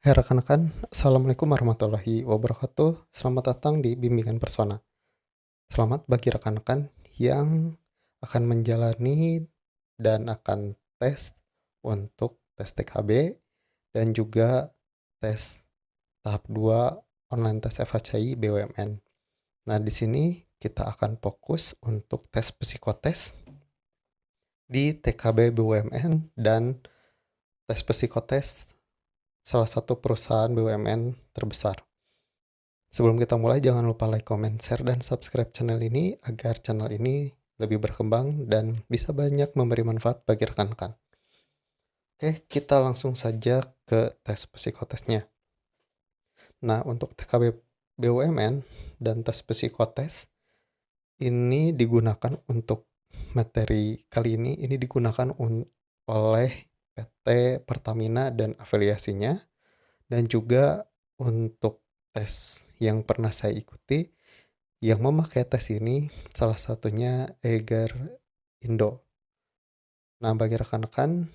Hai rekan-rekan, Assalamualaikum warahmatullahi wabarakatuh. Selamat datang di Bimbingan Persona. Selamat bagi rekan-rekan yang akan menjalani dan akan tes untuk tes TKB dan juga tes tahap 2 online tes FHCI BUMN. Nah, di sini kita akan fokus untuk tes psikotes di TKB BUMN dan tes psikotes salah satu perusahaan BUMN terbesar. Sebelum kita mulai, jangan lupa like, comment, share, dan subscribe channel ini agar channel ini lebih berkembang dan bisa banyak memberi manfaat bagi rekan-rekan. Oke, kita langsung saja ke tes psikotesnya. Nah, untuk TKB BUMN dan tes psikotes ini digunakan untuk materi kali ini digunakan oleh PT Pertamina dan afiliasinya, dan juga untuk tes yang pernah saya ikuti yang memakai tes ini salah satunya Eiger Indo. Nah, bagi rekan-rekan,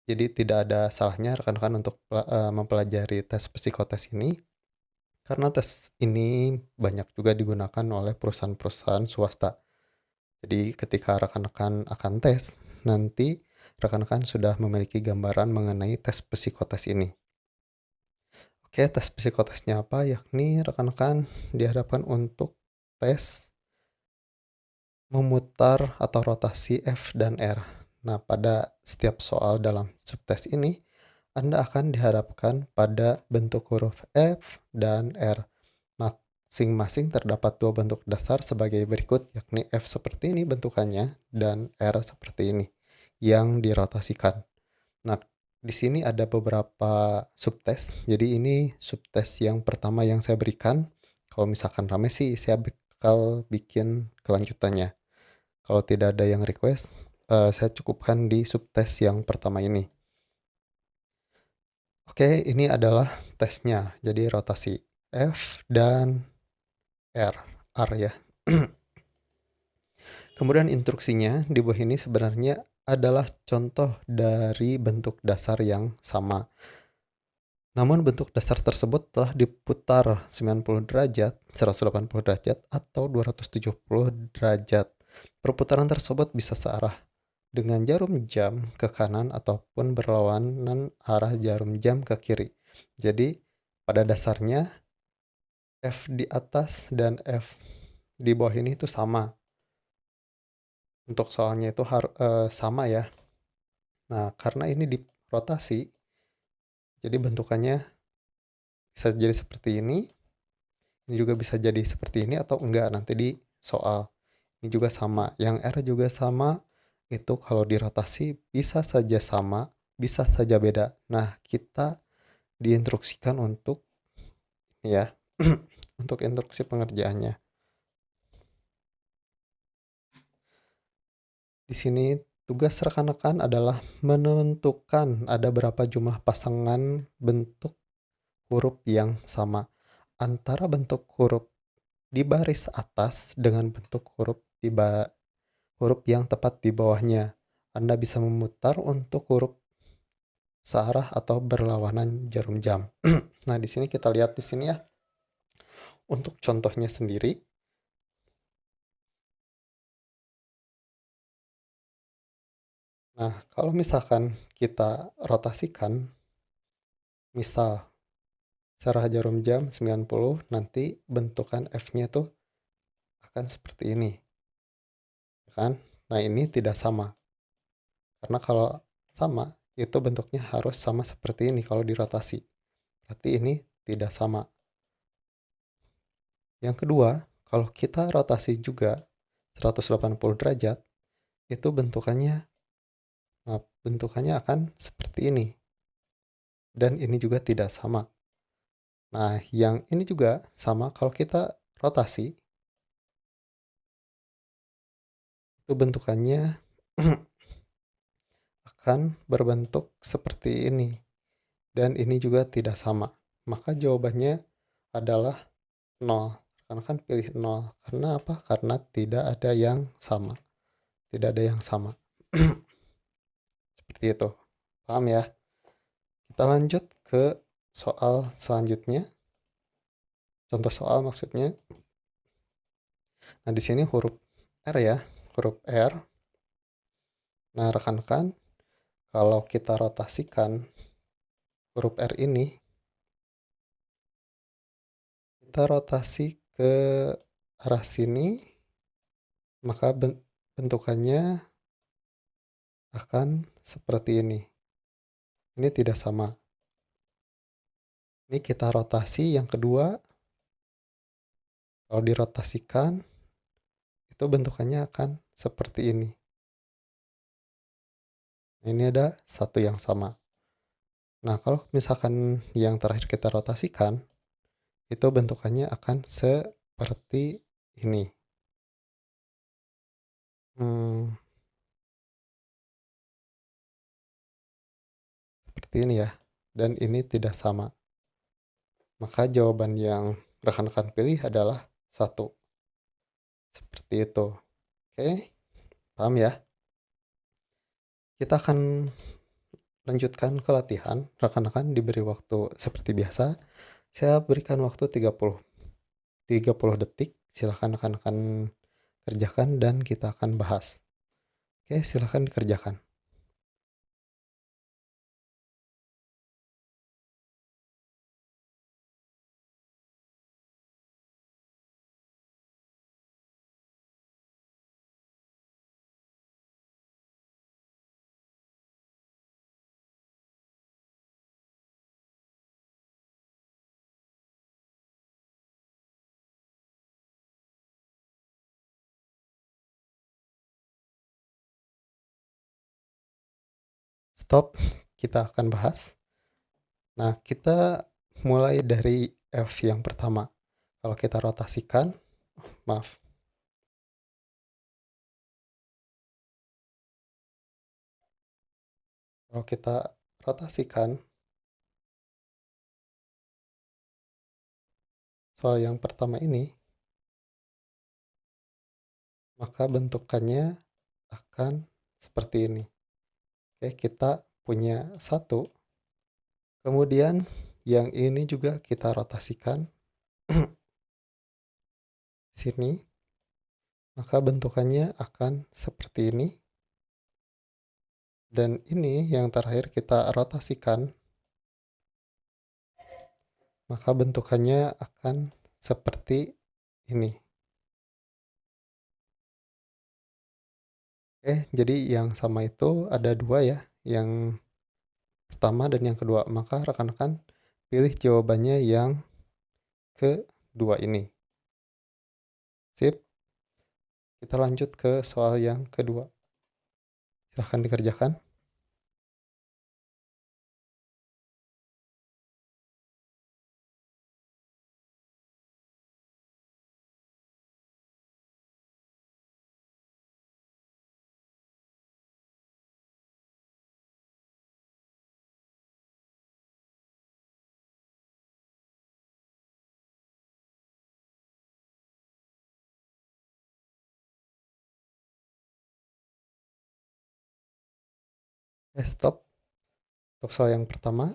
jadi tidak ada salahnya rekan-rekan untuk mempelajari tes psikotes ini karena tes ini banyak juga digunakan oleh perusahaan-perusahaan swasta. Jadi ketika rekan-rekan akan tes, nanti rekan-rekan sudah memiliki gambaran mengenai tes psikotes ini. Oke, tes psikotesnya apa? Yakni rekan-rekan dihadapkan untuk tes memutar atau rotasi F dan R. Nah, pada setiap soal dalam subtes ini, Anda akan dihadapkan pada bentuk huruf F dan R. Masing-masing terdapat dua bentuk dasar sebagai berikut, yakni F seperti ini bentukannya dan R seperti ini yang dirotasikan. Nah, di sini ada beberapa subtes. Jadi ini subtes yang pertama yang saya berikan. Kalau misalkan rame sih, saya bakal bikin kelanjutannya. Kalau tidak ada yang request, saya cukupkan di subtes yang pertama ini. Oke, ini adalah tesnya. Jadi rotasi F dan R ya. Kemudian instruksinya di bawah ini sebenarnya adalah contoh dari bentuk dasar yang sama. Namun bentuk dasar tersebut telah diputar 90 derajat, 180 derajat, atau 270 derajat. Perputaran tersebut bisa searah dengan jarum jam ke kanan ataupun berlawanan arah jarum jam ke kiri. Jadi pada dasarnya F di atas dan F di bawah ini itu sama. Untuk soalnya itu sama ya. Nah, karena ini dirotasi, jadi bentukannya bisa jadi seperti ini juga bisa jadi seperti ini atau enggak nanti di soal. Ini juga sama, yang R juga sama, itu kalau dirotasi bisa saja sama, bisa saja beda. Nah, kita diinstruksikan untuk ya untuk instruksi pengerjaannya. Di sini tugas rekan-rekan adalah menentukan ada berapa jumlah pasangan bentuk huruf yang sama antara bentuk huruf di baris atas dengan bentuk huruf huruf yang tepat di bawahnya. Anda bisa memutar untuk huruf searah atau berlawanan jarum jam. Nah, di sini kita lihat di sini ya. Untuk contohnya sendiri, nah, kalau misalkan kita rotasikan, misal searah jarum jam 90, nanti bentukan F-nya tuh akan seperti ini. Kan? Nah, ini tidak sama. Karena kalau sama, itu bentuknya harus sama seperti ini kalau dirotasi. Berarti ini tidak sama. Yang kedua, kalau kita rotasi juga 180 derajat, itu bentukannya akan seperti ini. Dan ini juga tidak sama. Nah, yang ini juga sama kalau kita rotasi, itu bentukannya akan berbentuk seperti ini. Dan ini juga tidak sama. Maka jawabannya adalah 0. Karena kan pilih 0. Karena apa? Karena tidak ada yang sama. Tidak ada yang sama. Seperti itu. Paham ya? Kita lanjut ke soal selanjutnya. Contoh soal maksudnya. Nah, di sini huruf R ya, huruf R. Nah, rekan-rekan, kalau kita rotasikan huruf R ini, kita rotasi ke arah sini, maka bentukannya akan seperti ini. Ini tidak sama. Ini kita rotasi yang kedua. Kalau dirotasikan, itu bentukannya akan seperti ini. Ini ada satu yang sama. Nah, kalau misalkan yang terakhir kita rotasikan, itu bentukannya akan seperti ini. Seperti ini ya. Dan ini tidak sama. Maka jawaban yang rekan-rekan pilih adalah 1. Seperti itu. Oke, paham ya? Kita akan lanjutkan ke latihan. Rekan-rekan diberi waktu seperti biasa. Saya berikan waktu 30 detik. Silahkan rekan-rekan kerjakan dan kita akan bahas. Oke, silahkan dikerjakan. Stop, kita akan bahas. Nah, kita mulai dari F yang pertama. Kalau kita rotasikan, maaf. Kalau kita rotasikan, soal yang pertama ini, maka bentukannya akan seperti ini. Oke, kita punya 1. Kemudian yang ini juga kita rotasikan sini, maka bentukannya akan seperti ini. Dan ini yang terakhir kita rotasikan, maka bentukannya akan seperti ini. Jadi yang sama itu ada 2 ya, yang pertama dan yang kedua. Maka rekan-rekan pilih jawabannya yang kedua ini. Sip. Kita lanjut ke soal yang kedua. Silahkan dikerjakan. Stop. Untuk soal yang pertama,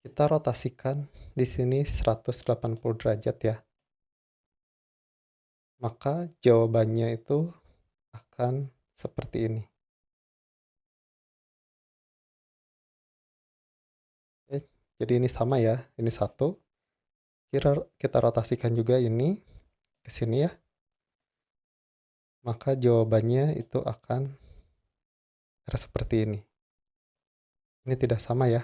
kita rotasikan di sini 180 derajat ya. Maka jawabannya itu akan seperti ini. Jadi ini sama ya, ini 1. Kita rotasikan juga ini ke sini ya. Maka jawabannya itu akan seperti ini. Ini tidak sama ya.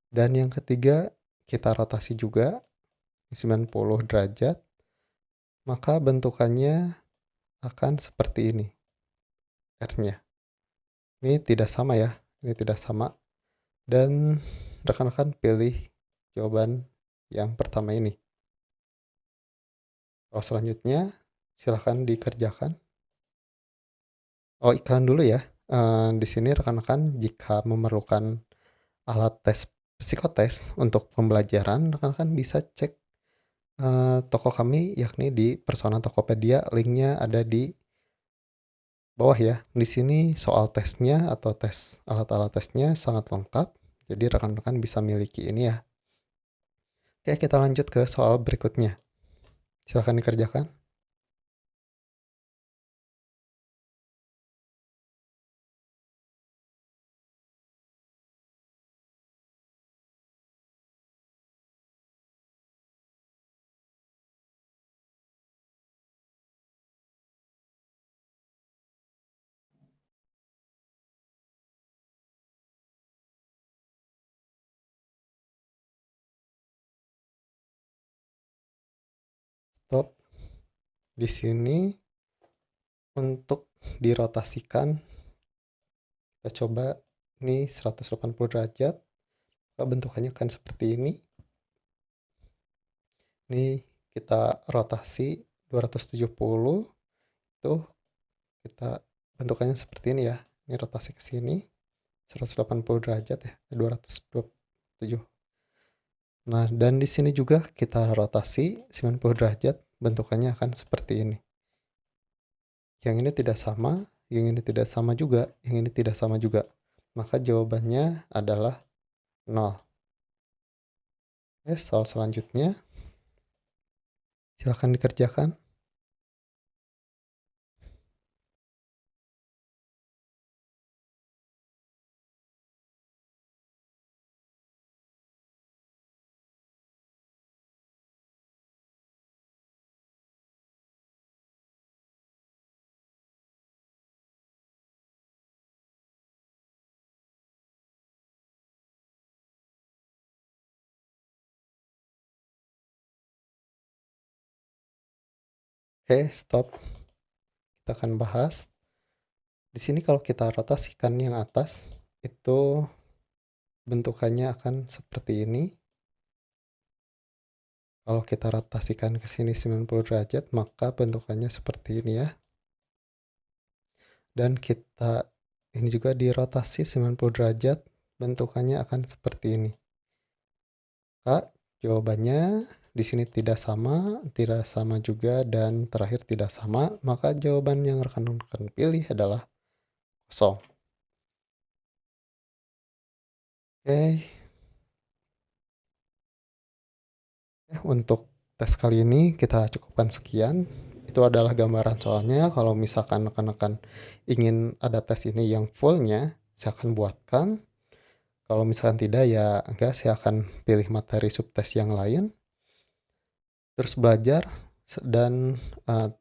Dan yang ketiga, kita rotasi juga 90 derajat. Maka bentukannya akan seperti ini. R-nya. Ini tidak sama ya. Ini tidak sama. Dan rekan-rekan pilih jawaban yang pertama ini. Kalau selanjutnya, silahkan dikerjakan. Oh, iklan dulu ya. Di sini rekan-rekan jika memerlukan alat tes psikotes untuk pembelajaran, rekan-rekan bisa cek toko kami yakni di Persona Tokopedia. Linknya ada di bawah ya. Di sini soal tesnya atau tes alat-alat tesnya sangat lengkap. Jadi rekan-rekan bisa miliki ini ya. Oke, kita lanjut ke soal berikutnya. Silakan dikerjakan. Stop. Di sini untuk dirotasikan, kita coba ini 180 derajat. Bentukannya akan seperti ini. Ini kita rotasi 270. Tuh kita bentukannya seperti ini ya. Ini rotasi ke sini 180 derajat ya, 227. Nah, dan di sini juga kita rotasi 90 derajat, bentukannya akan seperti ini. Yang ini tidak sama, yang ini tidak sama juga, yang ini tidak sama juga. Maka jawabannya adalah 0. Oke, soal selanjutnya. Silakan dikerjakan. Oke, stop. Kita akan bahas. Di sini kalau kita rotasikan yang atas, itu bentukannya akan seperti ini. Kalau kita rotasikan ke sini 90 derajat, maka bentukannya seperti ini ya. Dan kita ini juga dirotasi 90 derajat, bentukannya akan seperti ini. Kak, jawabannya di sini tidak sama juga, dan terakhir tidak sama, maka jawaban yang rekan-rekan pilih adalah kosong. Oke. Untuk tes kali ini kita cukupkan sekian. Itu adalah gambaran soalnya. Kalau misalkan rekan-rekan ingin ada tes ini yang fullnya, saya akan buatkan. Kalau misalkan tidak ya enggak, saya akan pilih materi subtes yang lain. Terus belajar dan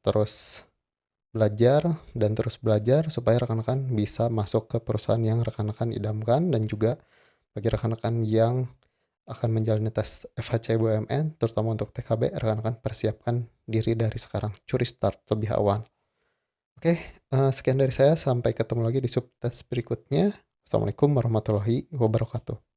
terus belajar supaya rekan-rekan bisa masuk ke perusahaan yang rekan-rekan idamkan, dan juga bagi rekan-rekan yang akan menjalani tes FHC BUMN, terutama untuk TKB, rekan-rekan persiapkan diri dari sekarang, curi start lebih awal. Oke, sekian dari saya, sampai ketemu lagi di subtes berikutnya. Assalamualaikum warahmatullahi wabarakatuh.